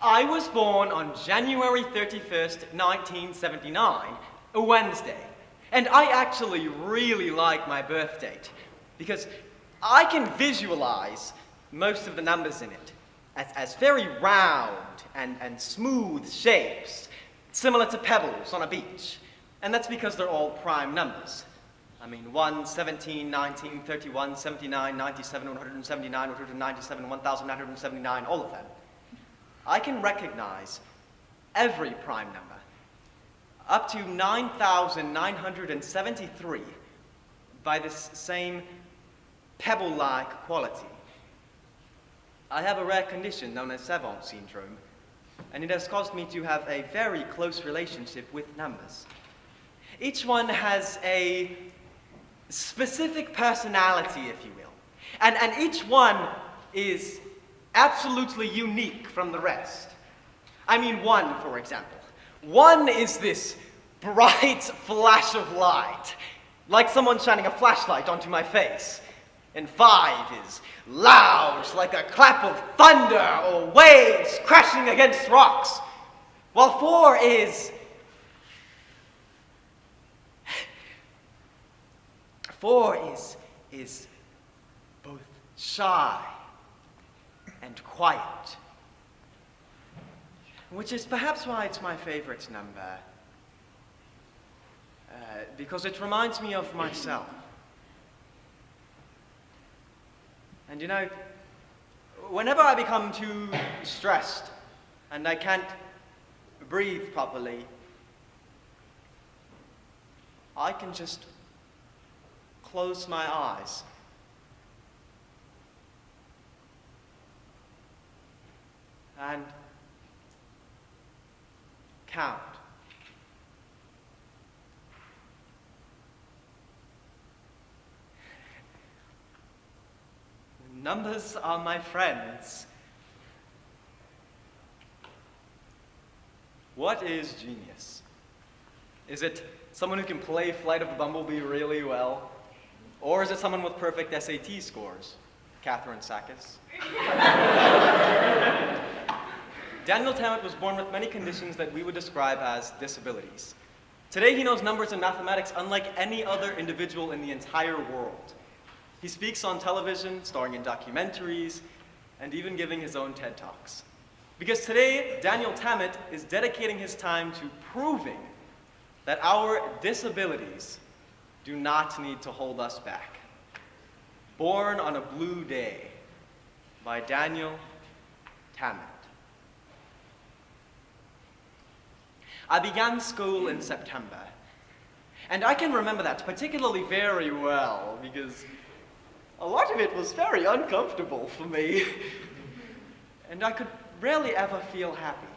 I was born on January 31st, 1979, a Wednesday. And I actually really like my birth date because I can visualize most of the numbers in it as very round and smooth shapes, similar to pebbles on a beach. And that's because they're all prime numbers. I mean, 1, 17, 19, 31, 79, 97, 179, 197, 1,979, all of them. I can recognize every prime number, up to 9,973, by this same pebble-like quality. I have a rare condition known as savant syndrome, and it has caused me to have a very close relationship with numbers. Each one has a specific personality, if you will, and each one is absolutely unique from the rest. I mean, 1, for example. 1 is this bright flash of light, like someone shining a flashlight onto my face. And 5 is loud, like a clap of thunder or waves crashing against rocks. While 4 is both shy and quiet, which is perhaps why it's my favorite number, because it reminds me of myself. And you know, whenever I become too stressed and I can't breathe properly, I can just close my eyes and count. Numbers are my friends. What is genius? Is it someone who can play Flight of the Bumblebee really well? Or is it someone with perfect SAT scores? Catherine Sakis. Daniel Tammet was born with many conditions that we would describe as disabilities. Today he knows numbers and mathematics unlike any other individual in the entire world. He speaks on television, starring in documentaries, and even giving his own TED Talks. Because today, Daniel Tammet is dedicating his time to proving that our disabilities do not need to hold us back. Born on a Blue Day by Daniel Tammet. I began school in September, and I can remember that particularly very well because a lot of it was very uncomfortable for me, and I could rarely ever feel happy.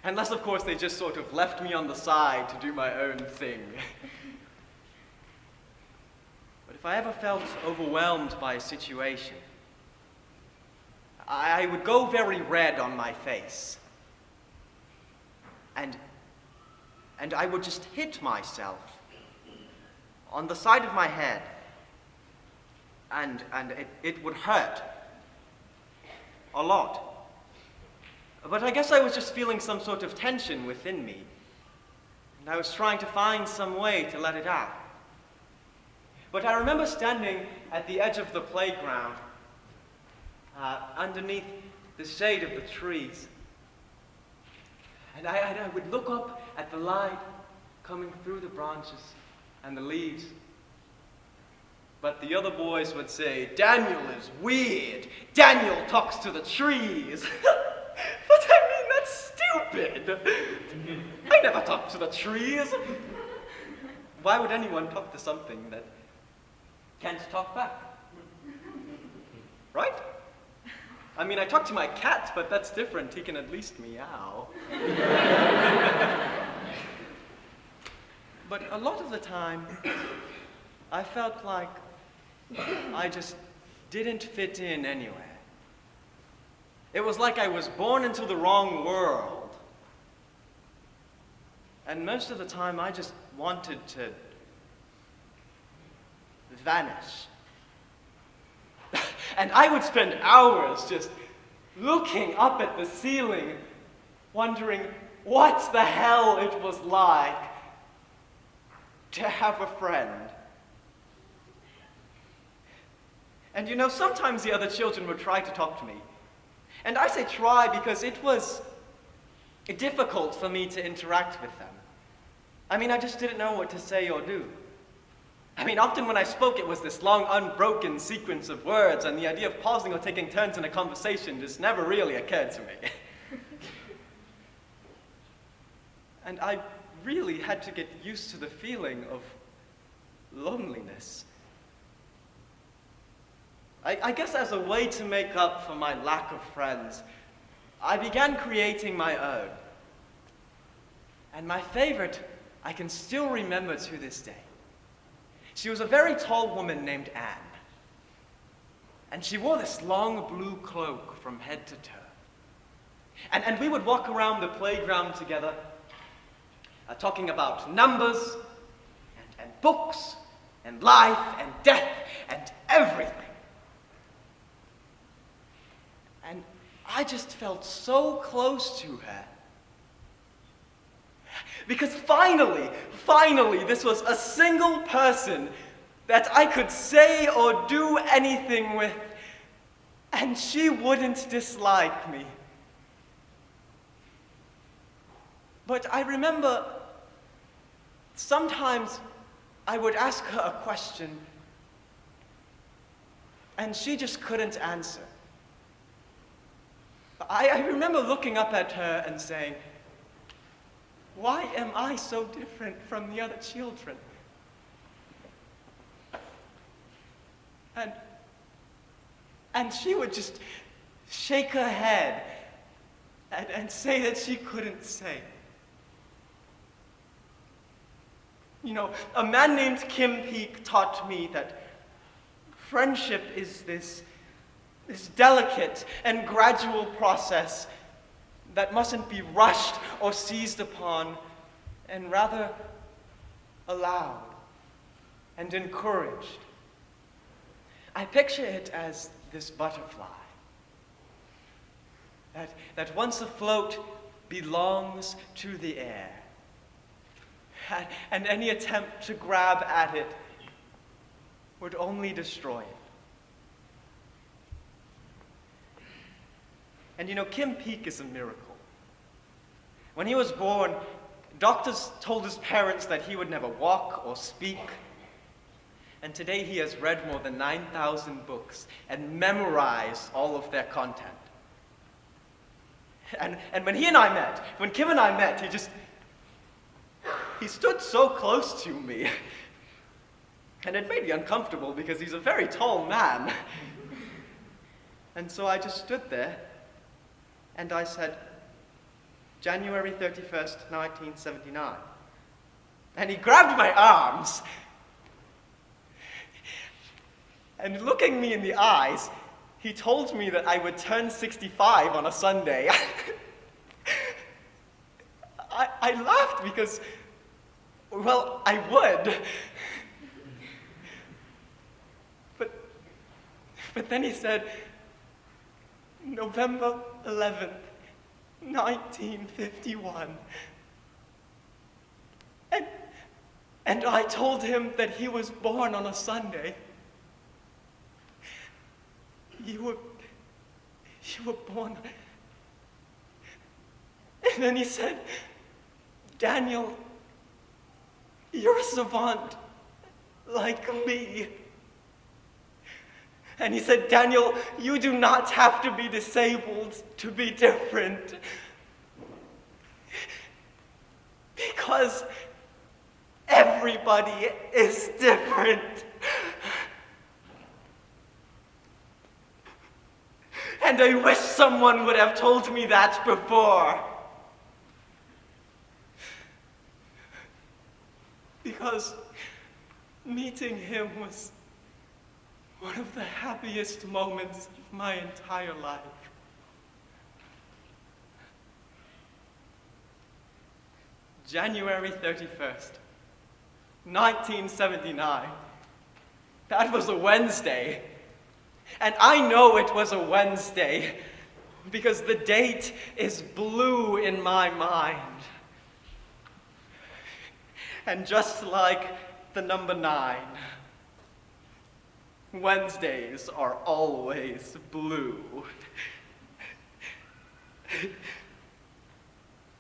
Unless, of course, they just sort of left me on the side to do my own thing. But if I ever felt overwhelmed by a situation, I would go very red on my face. And I would just hit myself on the side of my head. And it would hurt a lot. But I guess I was just feeling some sort of tension within me, and I was trying to find some way to let it out. But I remember standing at the edge of the playground, underneath the shade of the trees, and I would look up at the light coming through the branches and the leaves. But the other boys would say, "Daniel is weird. Daniel talks to the trees." But I mean, that's stupid. I never talk to the trees. Why would anyone talk to something that can't talk back? Right? I mean, I talk to my cat, but that's different. He can at least meow. But a lot of the time, I felt like I just didn't fit in anywhere. It was like I was born into the wrong world. And most of the time, I just wanted to vanish. And I would spend hours just looking up at the ceiling, wondering what the hell it was like to have a friend. And you know, sometimes the other children would try to talk to me. And I say try because it was difficult for me to interact with them. I mean, I just didn't know what to say or do. I mean, often when I spoke, it was this long, unbroken sequence of words, and the idea of pausing or taking turns in a conversation just never really occurred to me. And I really had to get used to the feeling of loneliness. I guess as a way to make up for my lack of friends, I began creating my own. And my favorite, I can still remember to this day. She was a very tall woman named Anne. And she wore this long blue cloak from head to toe. And we would walk around the playground together, talking about numbers, and books, and life, and death, and everything. And I just felt so close to her. Because finally, this was a single person that I could say or do anything with, and she wouldn't dislike me. But I remember sometimes I would ask her a question, and she just couldn't answer. I remember looking up at her and saying, "Why am I so different from the other children?" And she would just shake her head and say that she couldn't say. You know, a man named Kim Peek taught me that friendship is this delicate and gradual process that mustn't be rushed or seized upon, and rather allowed and encouraged. I picture it as this butterfly that once afloat belongs to the air, and any attempt to grab at it would only destroy it. And you know, Kim Peek is a miracle. When he was born, doctors told his parents that he would never walk or speak. And today he has read more than 9,000 books and memorized all of their content. And when Kim and I met, he stood so close to me. And it made me uncomfortable because he's a very tall man. And so I just stood there and I said, "January 31st, 1979. And he grabbed my arms. And looking me in the eyes, he told me that I would turn 65 on a Sunday. I laughed because, well, I would. But then he said, "November 11th, 1951. And I told him that he was born on a Sunday. You were born. And then he said, "Daniel, you're a savant like me." And he said, "Daniel, you do not have to be disabled to be different. Because everybody is different." And I wish someone would have told me that before. Because meeting him was one of the happiest moments of my entire life. January 31st, 1979. That was a Wednesday. And I know it was a Wednesday because the date is blue in my mind. And just like the number 9, Wednesdays are always blue.